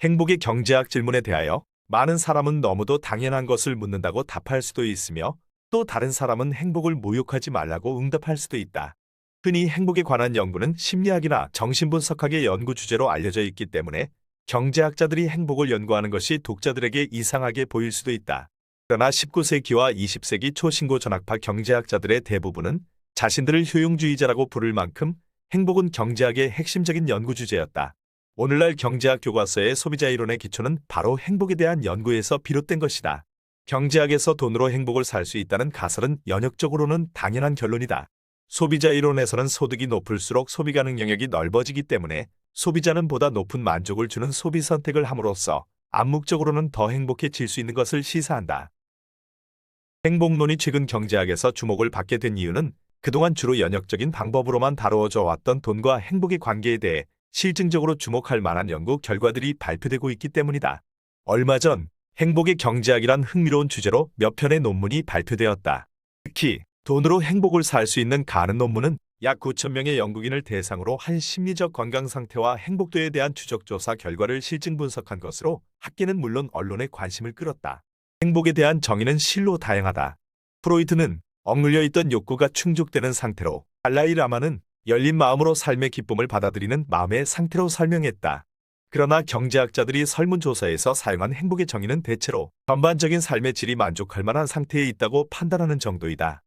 행복의 경제학 질문에 대하여 많은 사람은 너무도 당연한 것을 묻는다고 답할 수도 있으며 또 다른 사람은 행복을 모욕하지 말라고 응답할 수도 있다. 흔히 행복에 관한 연구는 심리학이나 정신분석학의 연구 주제로 알려져 있기 때문에 경제학자들이 행복을 연구하는 것이 독자들에게 이상하게 보일 수도 있다. 그러나 19세기와 20세기 초신고 전학파 경제학자들의 대부분은 자신들을 효용주의자라고 부를 만큼 행복은 경제학의 핵심적인 연구 주제였다. 오늘날 경제학 교과서의 소비자 이론의 기초는 바로 행복에 대한 연구에서 비롯된 것이다. 경제학에서 돈으로 행복을 살 수 있다는 가설은 연역적으로는 당연한 결론이다. 소비자 이론에서는 소득이 높을수록 소비 가능 영역이 넓어지기 때문에 소비자는 보다 높은 만족을 주는 소비 선택을 함으로써 암묵적으로는 더 행복해질 수 있는 것을 시사한다. 행복론이 최근 경제학에서 주목을 받게 된 이유는 그동안 주로 연역적인 방법으로만 다루어져 왔던 돈과 행복의 관계에 대해 실증적으로 주목할 만한 연구 결과들이 발표되고 있기 때문이다. 얼마 전 행복의 경제학이란 흥미로운 주제로 몇 편의 논문이 발표되었다. 특히 돈으로 행복을 살 수 있는 가는 논문은 약 9,000명의 영국인을 대상으로 한 심리적 건강 상태와 행복도에 대한 추적 조사 결과를 실증 분석한 것으로 학계는 물론 언론의 관심을 끌었다. 행복에 대한 정의는 실로 다양하다. 프로이트는 억눌려 있던 욕구가 충족되는 상태로, 달라이 라마는 열린 마음으로 삶의 기쁨을 받아들이는 마음의 상태로 설명했다. 그러나 경제학자들이 설문조사에서 사용한 행복의 정의는 대체로 전반적인 삶의 질이 만족할 만한 상태에 있다고 판단하는 정도이다.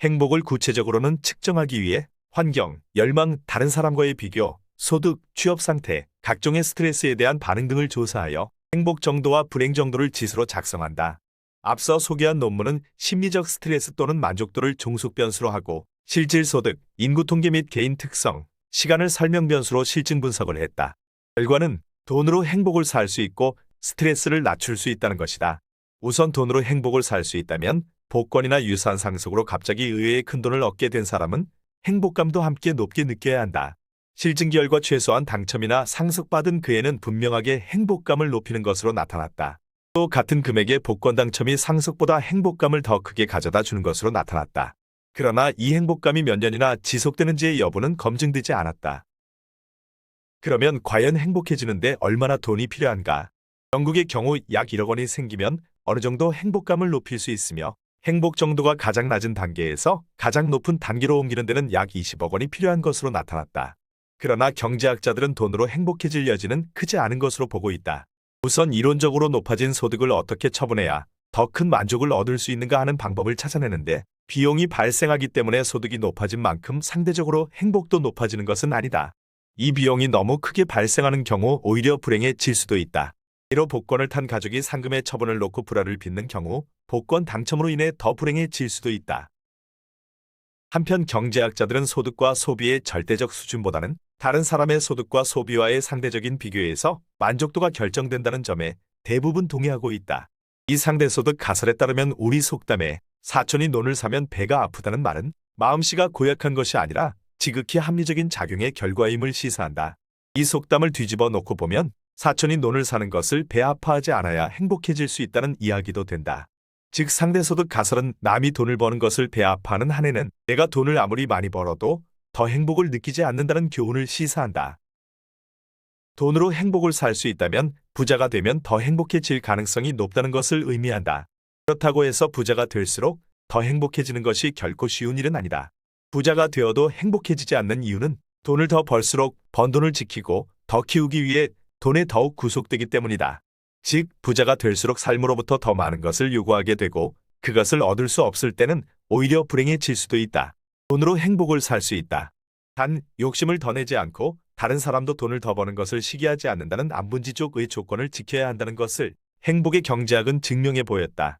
행복을 구체적으로는 측정하기 위해 환경, 열망, 다른 사람과의 비교, 소득, 취업 상태, 각종의 스트레스에 대한 반응 등을 조사하여 행복 정도와 불행 정도를 지수로 작성한다. 앞서 소개한 논문은 심리적 스트레스 또는 만족도를 종속 변수로 하고 실질 소득, 인구 통계 및 개인 특성, 시간을 설명 변수로 실증 분석을 했다. 결과는 돈으로 행복을 살 수 있고 스트레스를 낮출 수 있다는 것이다. 우선 돈으로 행복을 살 수 있다면 복권이나 유산 상속으로 갑자기 의외의 큰 돈을 얻게 된 사람은 행복감도 함께 높게 느껴야 한다. 실증 결과 최소한 당첨이나 상속받은 그에는 분명하게 행복감을 높이는 것으로 나타났다. 또 같은 금액의 복권 당첨이 상속보다 행복감을 더 크게 가져다 주는 것으로 나타났다. 그러나 이 행복감이 몇 년이나 지속되는지의 여부는 검증되지 않았다. 그러면 과연 행복해지는데 얼마나 돈이 필요한가? 영국의 경우 약 1억 원이 생기면 어느 정도 행복감을 높일 수 있으며 행복 정도가 가장 낮은 단계에서 가장 높은 단계로 옮기는 데는 약 20억 원이 필요한 것으로 나타났다. 그러나 경제학자들은 돈으로 행복해질 여지는 크지 않은 것으로 보고 있다. 우선 이론적으로 높아진 소득을 어떻게 처분해야 더 큰 만족을 얻을 수 있는가 하는 방법을 찾아내는데 비용이 발생하기 때문에 소득이 높아진 만큼 상대적으로 행복도 높아지는 것은 아니다. 이 비용이 너무 크게 발생하는 경우 오히려 불행해질 수도 있다. 예로 복권을 탄 가족이 상금의 처분을 놓고 불화를 빚는 경우 복권 당첨으로 인해 더 불행해질 수도 있다. 한편 경제학자들은 소득과 소비의 절대적 수준보다는 다른 사람의 소득과 소비와의 상대적인 비교에서 만족도가 결정된다는 점에 대부분 동의하고 있다. 이 상대소득 가설에 따르면 우리 속담에 사촌이 논을 사면 배가 아프다는 말은 마음씨가 고약한 것이 아니라 지극히 합리적인 작용의 결과임을 시사한다. 이 속담을 뒤집어 놓고 보면 사촌이 논을 사는 것을 배 아파하지 않아야 행복해질 수 있다는 이야기도 된다. 즉 상대소득 가설은 남이 돈을 버는 것을 배 아파하는 한에는 내가 돈을 아무리 많이 벌어도 더 행복을 느끼지 않는다는 교훈을 시사한다. 돈으로 행복을 살 수 있다면 부자가 되면 더 행복해질 가능성이 높다는 것을 의미한다. 그렇다고 해서 부자가 될수록 더 행복해지는 것이 결코 쉬운 일은 아니다. 부자가 되어도 행복해지지 않는 이유는 돈을 더 벌수록 번 돈을 지키고 더 키우기 위해 돈에 더욱 구속되기 때문이다. 즉 부자가 될수록 삶으로부터 더 많은 것을 요구하게 되고 그것을 얻을 수 없을 때는 오히려 불행해질 수도 있다. 돈으로 행복을 살 수 있다. 단 욕심을 더 내지 않고 다른 사람도 돈을 더 버는 것을 시기하지 않는다는 안분지족의 조건을 지켜야 한다는 것을 행복의 경제학은 증명해 보였다.